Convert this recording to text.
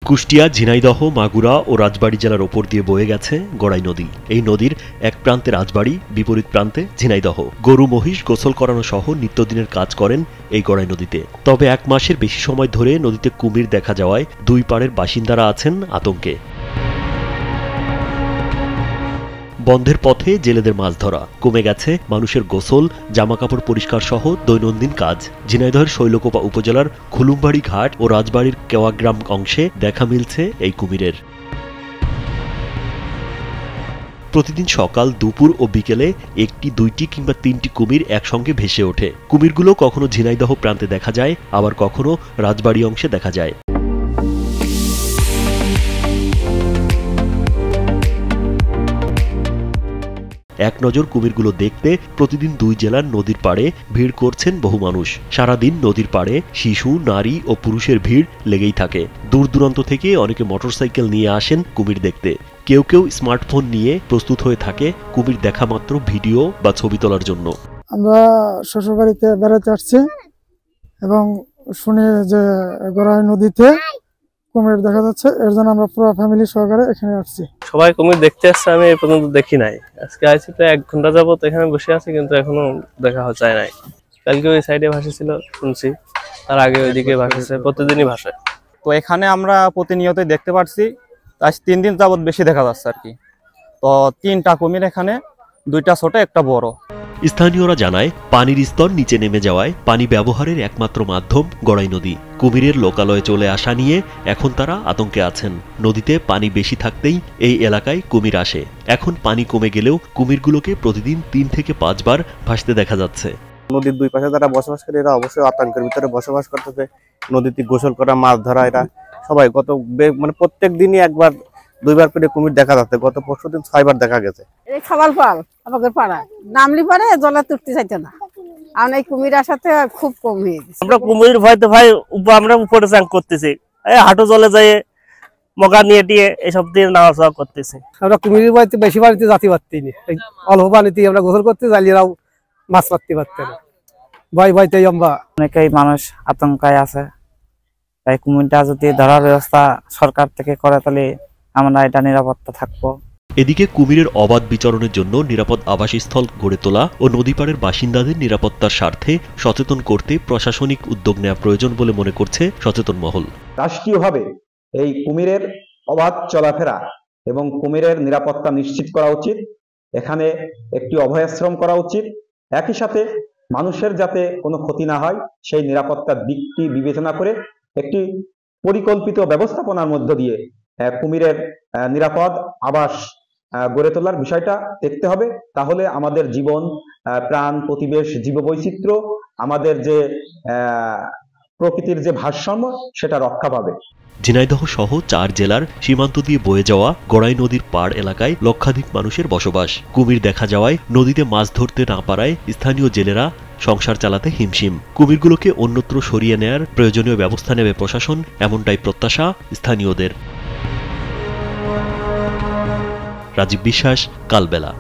কুষ্টিয়া, ঝিনাইদহ, মাগুরা ও রাজবাড়ী জেলার ওপর দিয়ে বয়ে গেছে গড়াই নদী। এই নদীর এক প্রান্তে রাজবাড়ী, বিপরীত প্রান্তে ঝিনাইদহ। গরু মহিষ গোসল করানো সহ নিত্যদিনের কাজ করেন এই গড়াই নদীতে। তবে 1 মাসের বেশি সময় ধরে নদীতে কুমির দেখা যাওয়ায় দুই পাড়ের বাসিন্দারা আছেন আতঙ্কে। বন্ধের পথে জেলেদের মাছ ধরা, কমে গেছে মানুষের গোসল, জামাকাপড় পরিষ্কার সহ দৈনন্দিন কাজ। ঝিনাইদহের শৈলকুপা উপজেলার খুলুমবাড়ি ঘাট ও রাজবাড়ীর কেওয়াগ্রাম অংশে দেখা মিলছে এই কুমিরের। প্রতিদিন সকাল, দুপুর ও বিকেলে 1টি, 2টি কিংবা 3টি কুমির একসঙ্গে ভেসে ওঠে। কুমিরগুলো কখনো ঝিনাইদহ প্রান্তে দেখা যায়, আবার কখনো রাজবাড়ী অংশে দেখা যায়। এক নজর কুমিরগুলো দেখতে প্রতিদিন 2 জেলার নদীর পাড়ে ভিড় করছেন বহু মানুষ। সারাদিন নদীর পাড়ে শিশু, নারী ও পুরুষের ভিড় লেগেই থাকে। দূর দূরান্ত থেকে অনেকে মোটরসাইকেল নিয়ে আসেন কুমির দেখতে। কেউ কেউ স্মার্টফোন নিয়ে প্রস্তুত হয়ে থাকে কুমির দেখা মাত্র ভিডিও বা ছবি তোলার জন্য। আমরা শ্বশুরবাড়িতে বেড়াতে আসছি এবং শুনে যে গড়াই নদীতে কুমির দেখা যাচ্ছে, এর জন্য আমরা পুরো ফ্যামিলি সহকারে এখানে আসছি। সবাই কুমির দেখতে আসছে, আমি এই পর্যন্ত দেখি নাই। আজকে আইছি প্রায় 1 ঘন্টা যাবত এখানে বসে আছি, কিন্তু এখনো দেখা যায় নাই। কালকে ওই সাইডে ভাসেছিল শুনছি, তার আগে ওইদিকে ভাসেছে, প্রতিদিনই ভাসে। তো এখানে আমরা প্রতিনিয়তই দেখতে পাচ্ছি, আজ 3 দিন যাবত বেশি দেখা যাচ্ছে আর কি। তো 3টা কুমির এখানে, 2টা ছোট, একটা বড়। স্থানীয়রা জানায়, পানির স্তর নিচে নেমে যাওয়ায় পানি ব্যবহারের একমাত্র মাধ্যম গড়াই নদী। কুমিরের লোকালয়ে চলে আসা নিয়ে এখন তারা আতঙ্কে আছেন। নদীতে পানি বেশি থাকতেই এই এলাকায় কুমির আসে। এখন পানি কমে গেলেও কুমিরগুলোকে প্রতিদিন 3 থেকে 5 বার ভাসতে দেখা যাচ্ছে। নদীর দুই পাশে যারা বসবাস করে এরা অবশ্যই আতঙ্কের ভিতরে বসবাস করতেছে। নদীতে গোসল করা, মাছ ধরা, এরা সবাই প্রত্যেক দিনই 1 বার 2 বার করে কুমির দেখা যাচ্ছে। গত পরশুদিন 6 বার দেখা গেছে। এই খাবার পাল আমাদের পাড়ায় নামলি পারে জলে তুলতে চাইতে না, আর এই কুমির আসাতে খুব কম হয়ে গেছে। আমরা কুমির ভয়তে ভাই আমরা উপরে চান করতেছি, এই হাঁটু জলে যায় মগা নিয়ে টিয়ে এসব দিয়ে নাওয়া চাওয়া করতেছি। আমরা কুমিরের ভয়তে বেশি বাড়িতে যাতে পারতেই না, অল্প পানিতে আমরা গোসল করতে জালিরাও মাছ মারতে পারতে না, ভয়তেই আমরা। অনেকেই মানুষ আতঙ্কায় আছে, তাই কুমিরটা যদি ধরার ব্যবস্থা সরকার থেকে করে তাহলে আমরা এটা নিরাপত্তা থাকবো। এদিকে কুমিরের অবাধ বিচরণের জন্য নিরাপদ আবাসস্থল গড়ে তোলা ও নদীপাড়ের বাসিন্দাদের নিরাপত্তার স্বার্থে সচেতন করতে প্রশাসনিক উদ্যোগ নেওয়া প্রয়োজন বলে মনে করছে সচেতন মহল। রাষ্ট্রীয়ভাবে এই কুমিরের অবাধ চলাফেরা এবং কুমিরের নিরাপত্তা নিশ্চিত করা উচিত। এখানে একটি অভয়াশ্রম করা উচিত। একই সাথে মানুষের যাতে কোনো ক্ষতি না হয় সেই নিরাপত্তার দিকটি বিবেচনা করে একটি পরিকল্পিত ব্যবস্থাপনার মধ্য দিয়ে কুমিরের নিরাপদ আবাস গড়ে তোলার বিষয়টা দেখতে হবে। তাহলে আমাদের জীবন, প্রাণ, পরিবেশ, জীববৈচিত্র্য, আমাদের যে প্রকৃতির যে ভারসাম্য সেটা রক্ষা পাবে। ঝিনাইদহ সহ 4 জেলার সীমান্ত দিয়ে বয়ে যাওয়া গড়াই নদীর পাড় এলাকায় লক্ষাধিক মানুষের বসবাস। কুমির দেখা যাওয়ায় নদীতে মাছ ধরতে না পারায় স্থানীয় জেলেরা সংসার চালাতে হিমশিম। কুমিরগুলোকে অন্যত্র সরিয়ে নেয়ার প্রয়োজনীয় ব্যবস্থা নেবে প্রশাসন, এমনটাই প্রত্যাশা স্থানীয়দের। রাজীব বিশ্বাস, কালবেলা।